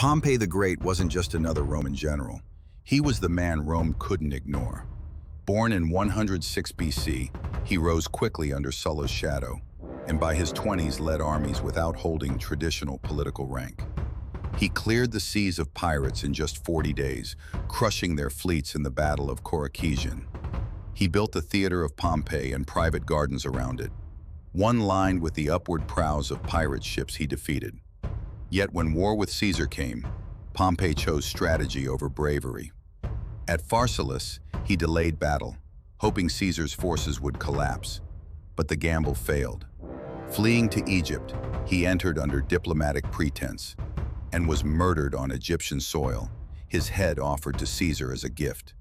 Pompey the Great wasn't just another Roman general. He was the man Rome couldn't ignore. Born in 106 BC, he rose quickly under Sulla's shadow, and by his 20s led armies without holding traditional political rank. He cleared the seas of pirates in just 40 days, crushing their fleets in the Battle of Coracesium. He built the theater of Pompeii and private gardens around it, one lined with the upward prows of pirate ships he defeated. Yet when war with Caesar came, Pompey chose strategy over bravery. At Pharsalus, he delayed battle, hoping Caesar's forces would collapse. But the gamble failed. Fleeing to Egypt, he entered under diplomatic pretense and was murdered on Egyptian soil, his head offered to Caesar as a gift.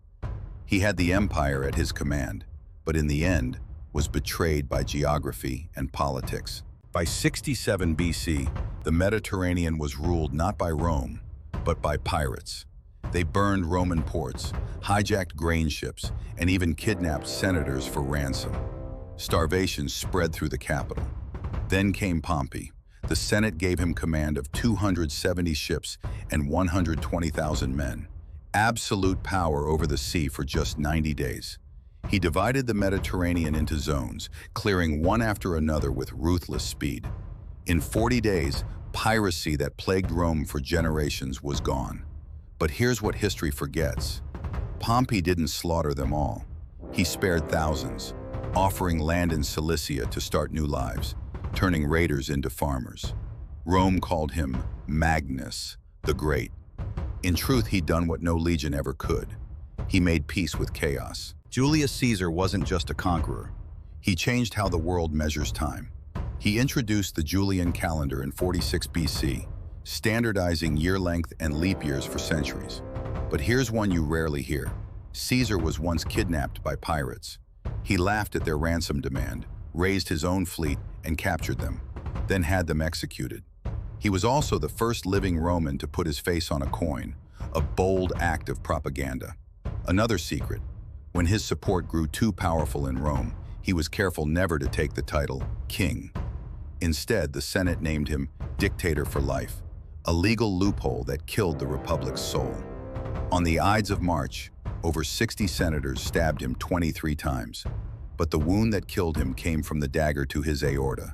He had the empire at his command, but in the end was betrayed by geography and politics. By 67 BC, the Mediterranean was ruled not by Rome, but by pirates. They burned Roman ports, hijacked grain ships, and even kidnapped senators for ransom. Starvation spread through the capital. Then came Pompey. The Senate gave him command of 270 ships and 120,000 men. Absolute power over the sea for just 90 days. He divided the Mediterranean into zones, clearing one after another with ruthless speed. In 40 days, piracy that plagued Rome for generations was gone. But here's what history forgets. Pompey didn't slaughter them all. He spared thousands, offering land in Cilicia to start new lives, turning raiders into farmers. Rome called him Magnus, the Great. In truth, he'd done what no legion ever could. He made peace with chaos. Julius Caesar wasn't just a conqueror. He changed how the world measures time. He introduced the Julian calendar in 46 BC, standardizing year length and leap years for centuries. But here's one you rarely hear. Caesar was once kidnapped by pirates. He laughed at their ransom demand, raised his own fleet, and captured them, then had them executed. He was also the first living Roman to put his face on a coin, a bold act of propaganda. Another secret: when his support grew too powerful in Rome, he was careful never to take the title king. Instead, the Senate named him dictator for life, a legal loophole that killed the Republic's soul. On the Ides of March, over 60 senators stabbed him 23 times, but the wound that killed him came from the dagger to his aorta.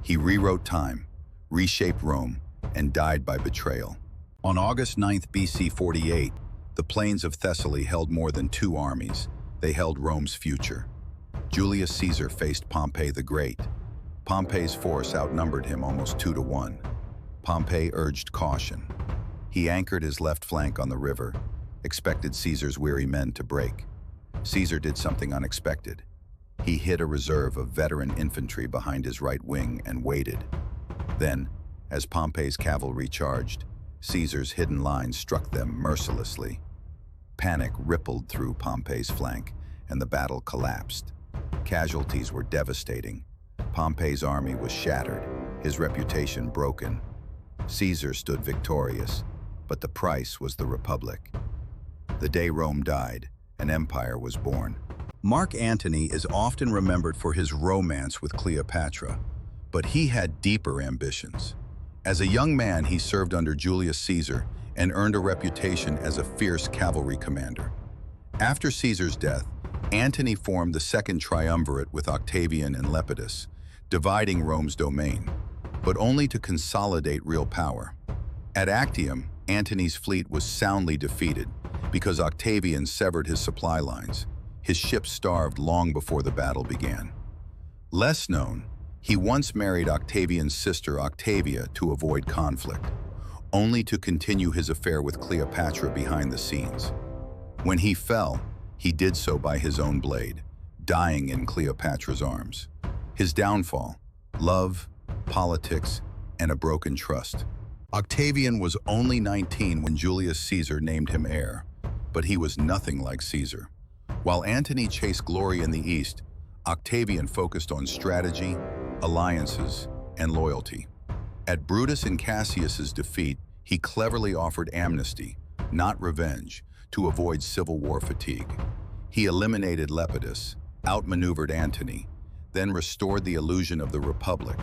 He rewrote time, reshaped Rome, and died by betrayal. On August 9th BC 48, the plains of Thessaly held more than 2 armies. They held Rome's future. Julius Caesar faced Pompey the Great. Pompey's force outnumbered him almost 2 to 1. Pompey urged caution. He anchored his left flank on the river, expected Caesar's weary men to break. Caesar did something unexpected. He hid a reserve of veteran infantry behind his right wing and waited. Then, as Pompey's cavalry charged, Caesar's hidden lines struck them mercilessly. Panic rippled through Pompey's flank, and the battle collapsed. Casualties were devastating. Pompey's army was shattered, his reputation broken. Caesar stood victorious, but the price was the Republic. The day Rome died, an empire was born. Mark Antony is often remembered for his romance with Cleopatra, but he had deeper ambitions. As a young man, he served under Julius Caesar and earned a reputation as a fierce cavalry commander. After Caesar's death, Antony formed the Second Triumvirate with Octavian and Lepidus, dividing Rome's domain, but only to consolidate real power. At Actium, Antony's fleet was soundly defeated because Octavian severed his supply lines. His ships starved long before the battle began. Less known, he once married Octavian's sister Octavia to avoid conflict, only to continue his affair with Cleopatra behind the scenes. When he fell, he did so by his own blade, dying in Cleopatra's arms. His downfall: love, politics, and a broken trust. Octavian was only 19 when Julius Caesar named him heir, but he was nothing like Caesar. While Antony chased glory in the East, Octavian focused on strategy, alliances, and loyalty. At Brutus and Cassius's defeat, he cleverly offered amnesty, not revenge, to avoid civil war fatigue. He eliminated Lepidus, outmaneuvered Antony, then restored the illusion of the Republic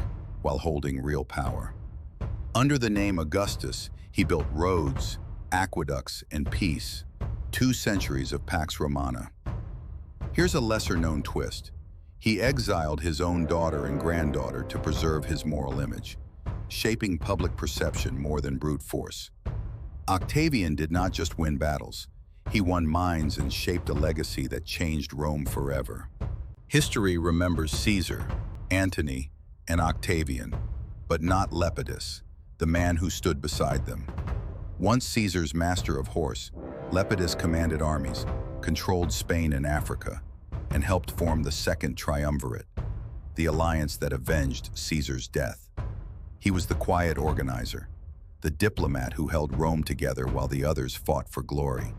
while holding real power. Under the name Augustus, He built roads, aqueducts, and peace, 2 centuries of Pax Romana. Here's a lesser-known twist. He exiled his own daughter and granddaughter to preserve his moral image, shaping public perception more than brute force. Octavian did not just win battles. He won minds and shaped a legacy that changed Rome forever. History remembers Caesar, Antony, and Octavian, but not Lepidus, the man who stood beside them. Once Caesar's master of horse, Lepidus commanded armies, controlled Spain and Africa, and helped form the Second Triumvirate, the alliance that avenged Caesar's death. He was the quiet organizer, the diplomat who held Rome together while the others fought for glory.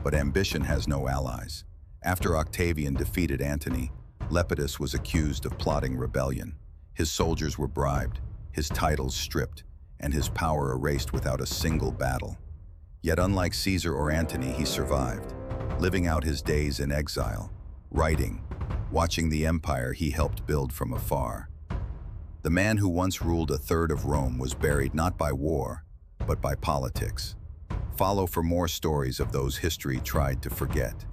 But ambition has no allies. After Octavian defeated Antony, Lepidus was accused of plotting rebellion. His soldiers were bribed, his titles stripped, and his power erased without a single battle. Yet unlike Caesar or Antony, he survived, living out his days in exile, writing, watching the empire he helped build from afar. The man who once ruled a third of Rome was buried not by war, but by politics. Follow for more stories of those history tried to forget.